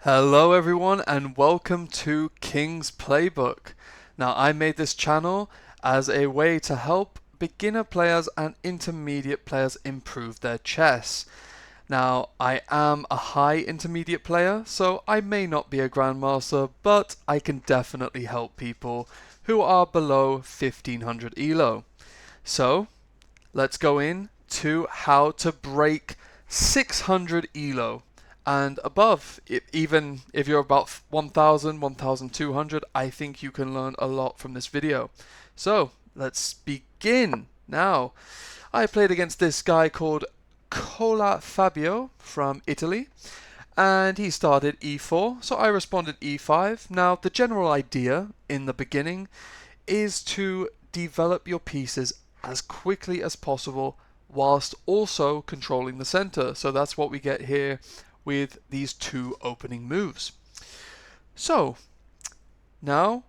Hello everyone and welcome to King's Playbook. Now I made this channel as a way to help beginner players and intermediate players improve their chess. Now I am a high intermediate player, so I may not be a grandmaster, but I can definitely help people who are below 1500 elo. So let's go in to how to break 600 elo and above. Even if you're about 1000, 1200, I think you can learn a lot from this video. So let's begin. Now, I played against this guy called Cola Fabio from Italy, and he started e4, so I responded e5. Now, the general idea in the beginning is to develop your pieces as quickly as possible whilst also controlling the center. So that's what we get here with these two opening moves. So now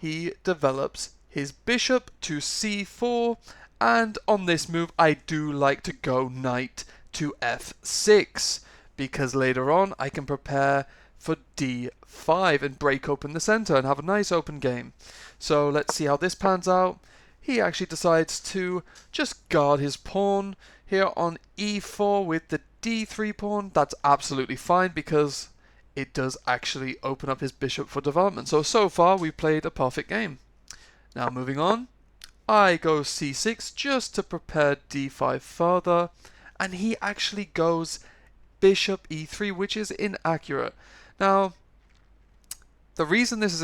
he develops his bishop to c4, and on this move I do like to go knight to f6 because later on I can prepare for d5 and break open the center and have a nice open game. So let's see how this pans out. He actually decides to just guard his pawn here on e4 with the d3 pawn. That's absolutely fine because it does actually open up his bishop for development. So far we played a perfect game. Now moving on, I go c6 just to prepare d5 further, and he actually goes bishop e3, which is inaccurate. Now, the reason this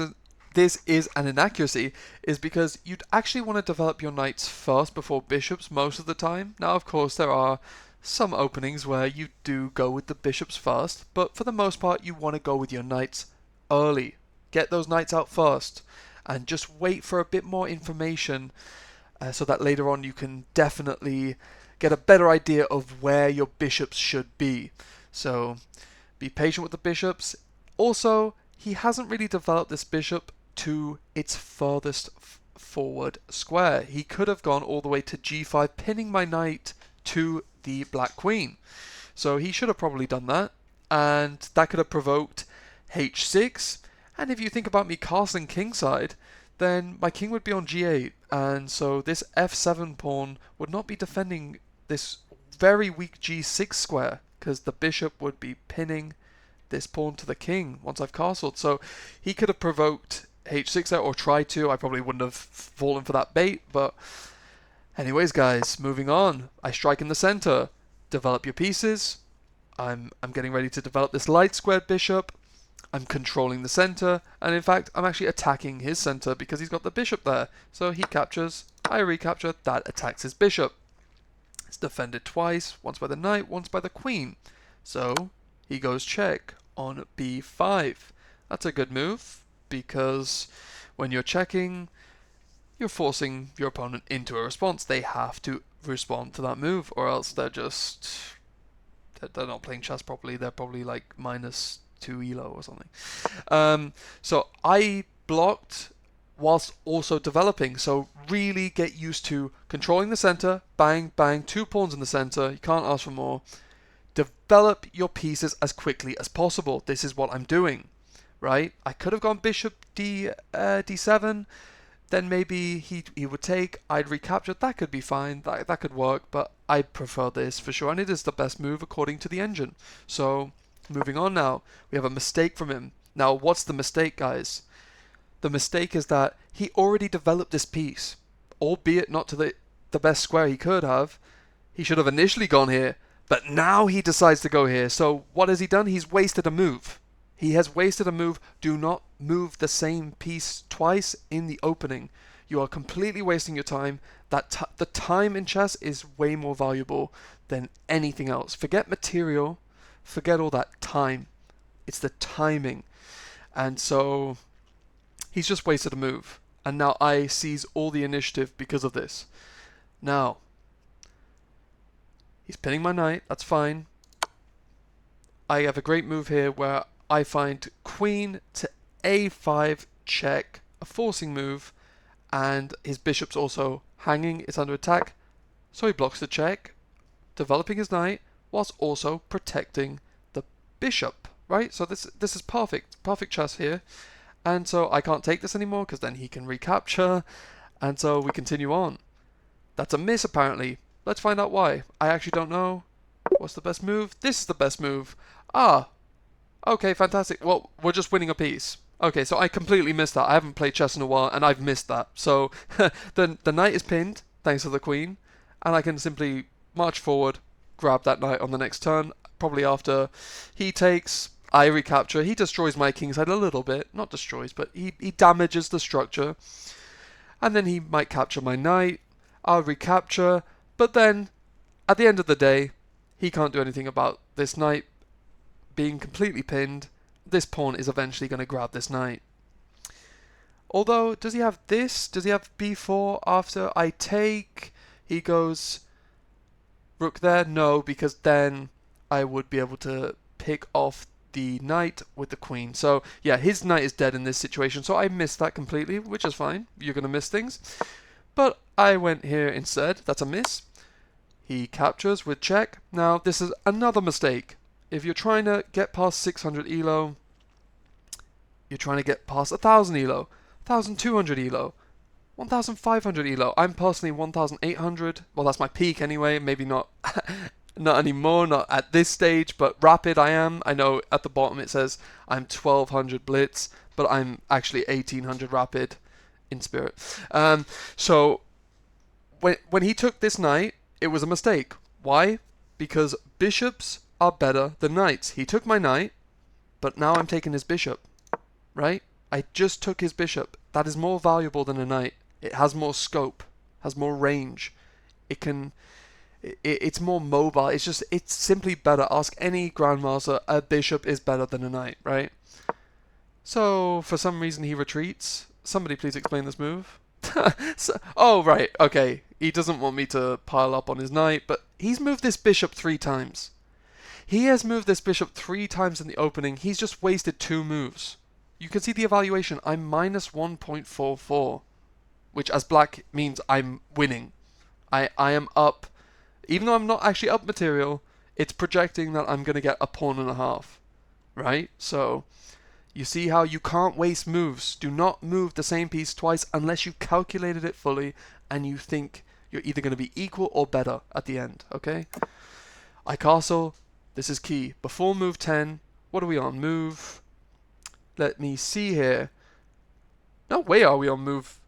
is an inaccuracy is because you'd actually want to develop your knights first before bishops most of the time. Now, of course, there are some openings where you do go with the bishops first, but for the most part, you want to go with your knights early. Get those knights out first, and just wait for a bit more information so that later on you can definitely get a better idea of where your bishops should be. So be patient with the bishops. Also, he hasn't really developed this bishop to its furthest forward square. He could have gone all the way to g5, pinning my knight to the black queen. So he should have probably done that, and that could have provoked h6. And if you think about me castling kingside, then my king would be on g8, and so this f7 pawn would not be defending this very weak g6 square, because the bishop would be pinning this pawn to the king once I've castled. So he could have provoked h6 there, or tried to. I probably wouldn't have fallen for that bait, but anyways guys, moving on. I strike in the center. Develop your pieces. I'm getting ready to develop this light squared bishop. I'm controlling the center, and in fact I'm actually attacking his center because he's got the bishop there. So he captures, I recapture, that attacks his bishop. It's defended twice, once by the knight, once by the queen. So he goes check on b5. That's a good move because when you're checking, you're forcing your opponent into a response. They have to respond to that move, or else they're not playing chess properly. They're probably like -2 elo or something. So I blocked whilst also developing. So really get used to controlling the center. Bang, bang, 2 pawns in the center. You can't ask for more. Develop your pieces as quickly as possible. This is what I'm doing, right? I could have gone bishop d7. Then maybe he would take, I'd recapture. That could be fine, that could work, but I prefer this for sure, and it is the best move according to the engine. So moving on now, we have a mistake from him. Now what's the mistake, guys? The mistake is that he already developed this piece, albeit not to the best square he could have. He should have initially gone here, but now he decides to go here. So what has he done? He's wasted a move. He has wasted a move. Do not move the same piece twice in the opening. You are completely wasting your time. The time in chess is way more valuable than anything else. Forget material. Forget all that time. It's the timing. And so he's just wasted a move. And now I seize all the initiative because of this. Now, he's pinning my knight. That's fine. I have a great move here where I find queen to a5 check, a forcing move, and his bishop's also hanging, it's under attack, so he blocks the check, developing his knight, whilst also protecting the bishop. right? So this is perfect chess here. And so I can't take this anymore because then he can recapture. And so we continue on. That's a miss apparently. Let's find out why. I actually don't know. What's the best move? This is the best move. Ah, okay, fantastic. Well, we're just winning a piece. Okay, so I completely missed that. I haven't played chess in a while, and I've missed that. So the knight is pinned, thanks to the queen, and I can simply march forward, grab that knight on the next turn. Probably after he takes, I recapture. He destroys my kingside a little bit. Not destroys, but he damages the structure. And then he might capture my knight. I'll recapture. But then, at the end of the day, he can't do anything about this knight being completely pinned. This pawn is eventually going to grab this knight. Although, does he have this? Does he have b4 after I take? He goes rook there? No, because then I would be able to pick off the knight with the queen. So, yeah, his knight is dead in this situation. So I missed that completely, which is fine. You're going to miss things. But I went here instead. That's a miss. He captures with check. Now, this is another mistake. If you're trying to get past 600 elo, you're trying to get past 1000 elo, 1200 elo, 1500 elo. I'm personally 1800. Well, that's my peak anyway. Maybe not not anymore, not at this stage, but rapid I am. I know at the bottom it says I'm 1200 blitz, but I'm actually 1800 rapid in spirit. So when he took this knight, it was a mistake. Why? Because bishops are better than knights. He took my knight, but now I'm taking his bishop, right? I just took his bishop. That is more valuable than a knight. It has more scope, has more range. It's more mobile. It's simply better. Ask any grandmaster, a bishop is better than a knight, right? So for some reason he retreats. Somebody please explain this move. Oh, right, okay. He doesn't want me to pile up on his knight, but he's moved this bishop 3 times. He has moved this bishop 3 times in the opening. He's just wasted 2 moves. You can see the evaluation. I'm minus 1.44, which as black means I'm winning. I am up. Even though I'm not actually up material, it's projecting that I'm going to get a pawn and a half, right? So you see how you can't waste moves. Do not move the same piece twice unless you've calculated it fully and you think you're either going to be equal or better at the end, okay? I castle. This is key. Before move 10, what are we on? Move... Let me see here. No, where are we on move...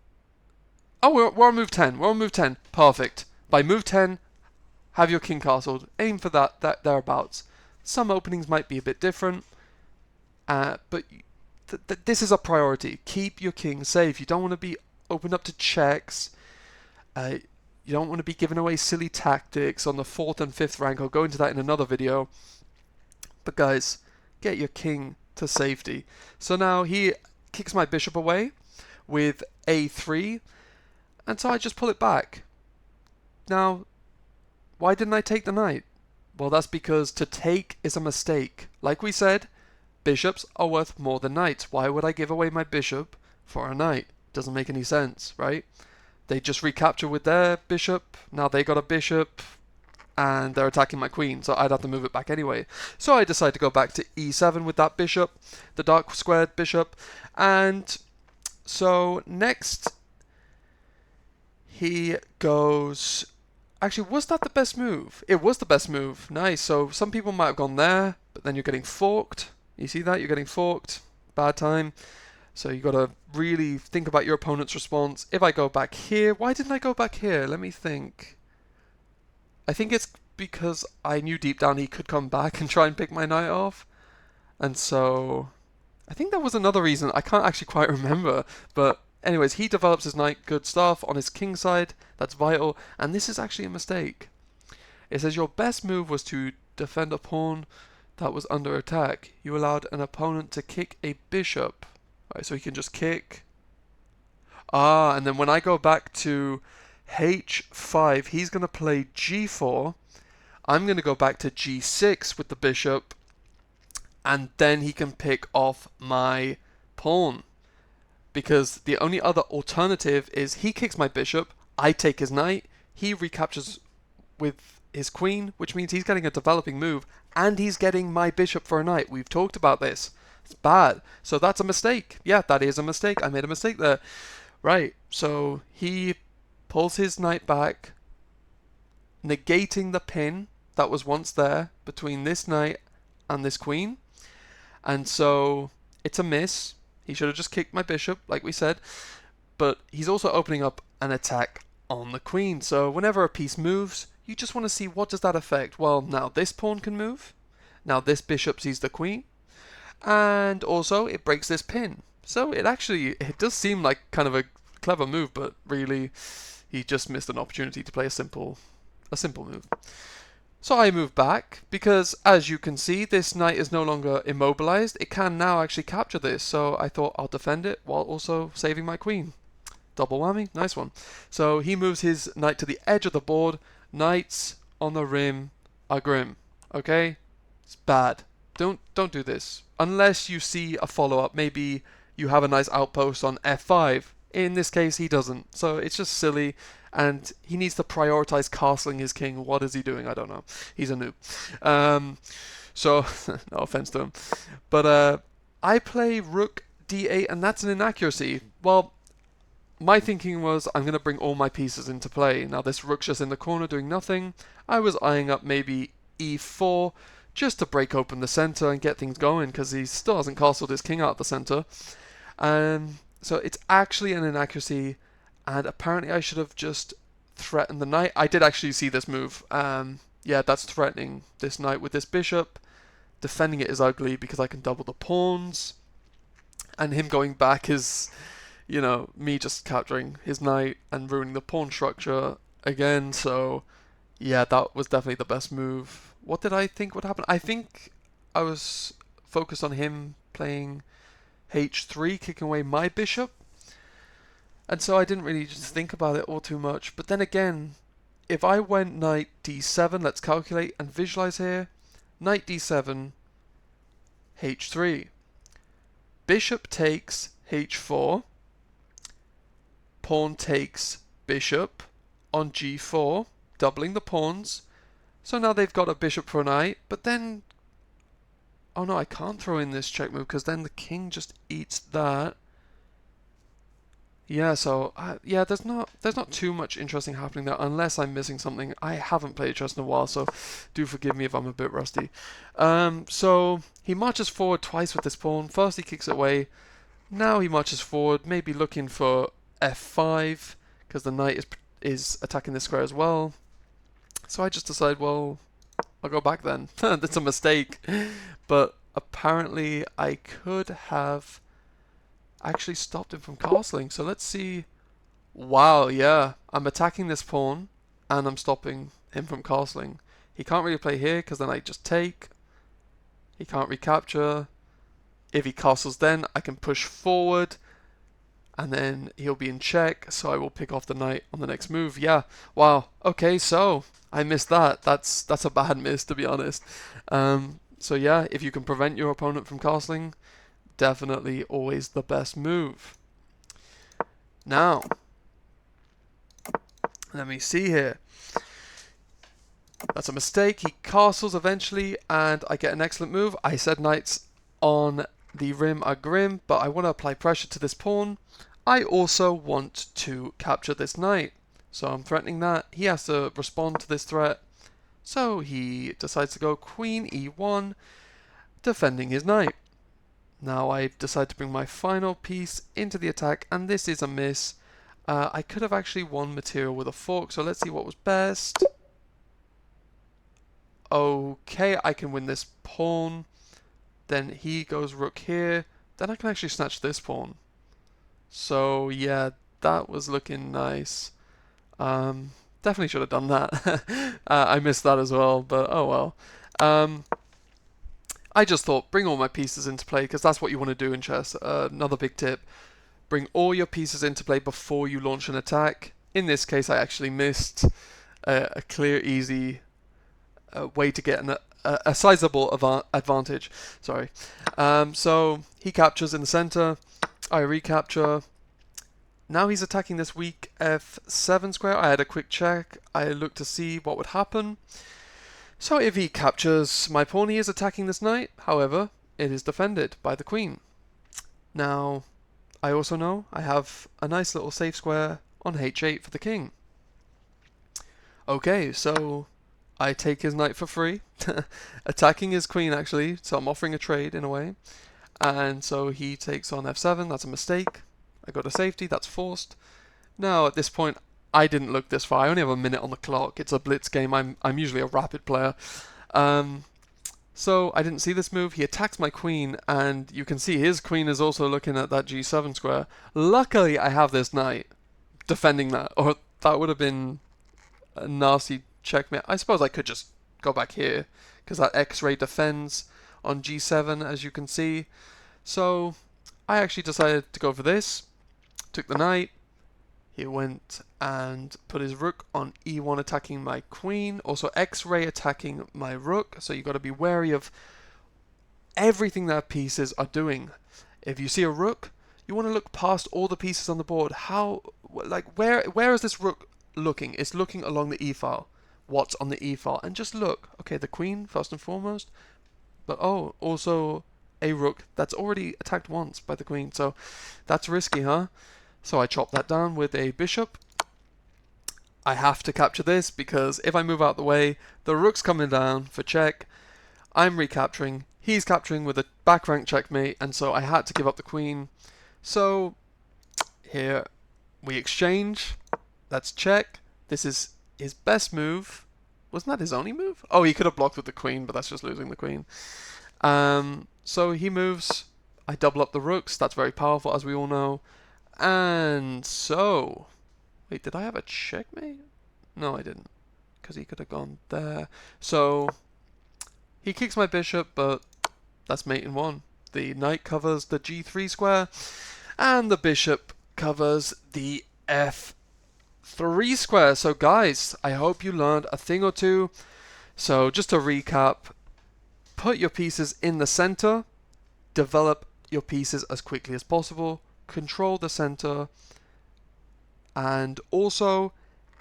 Oh, we're on move 10. We're on move 10. Perfect. By move 10, have your king castled. Aim for that thereabouts. Some openings might be a bit different. But this is a priority. Keep your king safe. You don't want to be opened up to checks. You don't want to be giving away silly tactics on the 4th and 5th rank. I'll go into that in another video. But guys, get your king to safety. So now he kicks my bishop away with a3. And so I just pull it back. Now, why didn't I take the knight? Well, that's because to take is a mistake. Like we said, bishops are worth more than knights. Why would I give away my bishop for a knight? Doesn't make any sense, right? They just recapture with their bishop. Now they got a bishop and they're attacking my queen, so I'd have to move it back anyway. So I decide to go back to e7 with that bishop, the dark squared bishop. And so next he goes... Actually, was that the best move? It was the best move. Nice. So some people might have gone there, but then you're getting forked. You see that? You're getting forked. Bad time. So you got to really think about your opponent's response. If I go back here, why didn't I go back here? Let me think. I think it's because I knew deep down he could come back and try and pick my knight off. And so I think that was another reason. I can't actually quite remember. But anyways, he develops his knight, good stuff, on his king side. That's vital. And this is actually a mistake. It says your best move was to defend a pawn that was under attack. You allowed an opponent to kick a bishop. Right, so he can just kick. And then when I go back to h5, he's going to play g4. I'm going to go back to g6 with the bishop. And then he can pick off my pawn. Because the only other alternative is he kicks my bishop, I take his knight, he recaptures with his queen, which means he's getting a developing move, and he's getting my bishop for a knight. We've talked about this. It's bad. So that's a mistake. Yeah, that is a mistake. I made a mistake there. Right, so he pulls his knight back, negating the pin that was once there between this knight and this queen. And so it's a miss. He should have just kicked my bishop, like we said. But he's also opening up an attack on the queen. So whenever a piece moves, you just want to see what does that affect. Well, now this pawn can move. Now this bishop sees the queen. And also it breaks this pin. So it does seem like kind of a clever move, but really he just missed an opportunity to play a simple move. So I move back because, as you can see, this knight is no longer immobilized. It can now actually capture this. So I thought I'll defend it while also saving my queen. Double whammy, nice one. So he moves his knight to the edge of the board. Knights on the rim are grim. Okay, it's bad. Don't do this unless you see a follow-up. Maybe you have a nice outpost on f5. In this case, he doesn't. So it's just silly, and he needs to prioritize castling his king. What is he doing? I don't know. He's a noob. So no offense to him, but I play rook d8, and that's an inaccuracy. Well, my thinking was I'm going to bring all my pieces into play. Now this rook's just in the corner doing nothing. I was eyeing up maybe e4 just to break open the center and get things going because he still hasn't castled his king out of the center. So it's actually an inaccuracy, and apparently I should have just threatened the knight. I did actually see this move. Yeah, that's threatening this knight with this bishop. Defending it is ugly because I can double the pawns, and him going back is, you know, me just capturing his knight and ruining the pawn structure again. So yeah, that was definitely the best move. What did I think would happen? I think I was focused on him playing h3, kicking away my bishop, and so I didn't really just think about it all too much. But then again, if I went knight d7, let's calculate and visualize here. Knight d7, h3. Bishop takes h4. Pawn takes bishop on g4, doubling the pawns. So now they've got a bishop for a knight, but then, oh no, I can't throw in this check move because then the king just eats that. Yeah, so yeah, there's not too much interesting happening there unless I'm missing something. I haven't played chess in a while, so do forgive me if I'm a bit rusty. So he marches forward twice with this pawn. First he kicks it away. Now he marches forward, maybe looking for f5 because the knight is attacking this square as well. So I just decide, well, I'll go back then. That's a mistake. But apparently I could have actually stopped him from castling. So let's see. Wow, yeah. I'm attacking this pawn and I'm stopping him from castling. He can't really play here because then I just take. He can't recapture. If he castles then, I can push forward and then he'll be in check, so I will pick off the knight on the next move. Yeah, wow. Okay, so I missed that. That's a bad miss, to be honest. So yeah, if you can prevent your opponent from castling, definitely always the best move. Now, let me see here. That's a mistake. He castles eventually, and I get an excellent move. I said knights on the rim are grim, but I want to apply pressure to this pawn. I also want to capture this knight, so I'm threatening that. He has to respond to this threat, so he decides to go queen e1, defending his knight. Now I decide to bring my final piece into the attack, and this is a miss. I could have actually won material with a fork, so let's see what was best. Okay, I can win this pawn. Then he goes rook here. Then I can actually snatch this pawn. So yeah, that was looking nice. Definitely should have done that. I missed that as well, but oh well. I just thought bring all my pieces into play because that's what you want to do in chess. Another big tip. Bring all your pieces into play before you launch an attack. In this case, I actually missed a clear, easy way to get a sizable advantage. Sorry. So he captures in the center. I recapture. now he's attacking this weak f7 square. I had a quick check. I looked to see what would happen. So if he captures my pawn, he is attacking this knight. However, it is defended by the queen. Now, I also know I have a nice little safe square on h8 for the king. Okay, so I take his knight for free, attacking his queen actually, so I'm offering a trade in a way. And so he takes on f7, that's a mistake. I go to safety, that's forced. Now at this point, I didn't look this far. I only have a minute on the clock. It's a blitz game. I'm usually a rapid player. So I didn't see this move. He attacks my queen, and you can see his queen is also looking at that g7 square. Luckily, I have this knight defending that, or that would have been a nasty checkmate. I suppose I could just go back here, because that x-ray defends on g7, as you can see. So I actually decided to go for this. Took the knight. He went and put his rook on e1 attacking my queen. Also x-ray attacking my rook. So you got to be wary of everything that pieces are doing. If you see a rook, you want to look past all the pieces on the board. Where is this rook looking? It's looking along the e file. What's on the e file? And just look. Okay, the queen first and foremost. But oh, also a rook that's already attacked once by the queen. So that's risky, huh? So I chop that down with a bishop. I have to capture this because if I move out the way, the rook's coming down for check. I'm recapturing. He's capturing with a back rank checkmate, and so I had to give up the queen. So here we exchange. That's check. This is his best move. Wasn't that his only move? Oh, he could have blocked with the queen, but that's just losing the queen. So he moves. I double up the rooks. That's very powerful, as we all know. And so, wait, did I have a checkmate? No, I didn't, because he could have gone there. So he kicks my bishop, but that's mate in one. The knight covers the g3 square, and the bishop covers the f3 square. So guys, I hope you learned a thing or two. So just to recap, put your pieces in the center, develop your pieces as quickly as possible, control the center, and also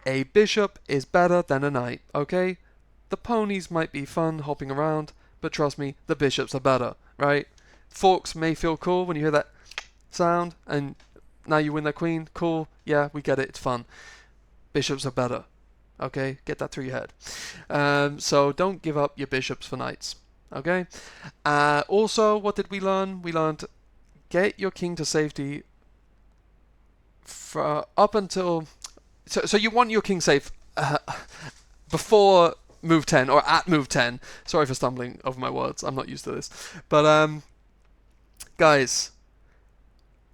a bishop is better than a knight, okay? The ponies might be fun hopping around, but trust me, the bishops are better, right? Forks may feel cool when you hear that sound, and now you win the queen, cool, yeah, we get it, it's fun. Bishops are better, okay? Get that through your head. So don't give up your bishops for knights, okay? Also, what did we learn? We learned get your king to safety for up until... So you want your king safe before move 10 or at move 10. Sorry for stumbling over my words. I'm not used to this. But guys,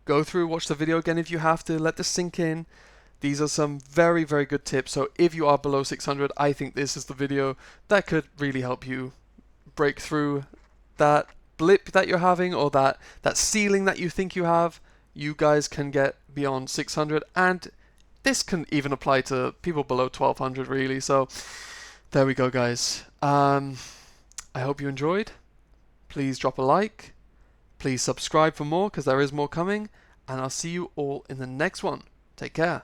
go through, watch the video again if you have to. Let this sink in. These are some very, very good tips. So if you are below 600, I think this is the video that could really help you break through that blip that you're having, or that ceiling that you think you have. You guys can get beyond 600, and this can even apply to people below 1200 really. So there we go, guys. I hope you enjoyed. Please drop a like, please subscribe for more, because there is more coming, and I'll see you all in the next one. Take care.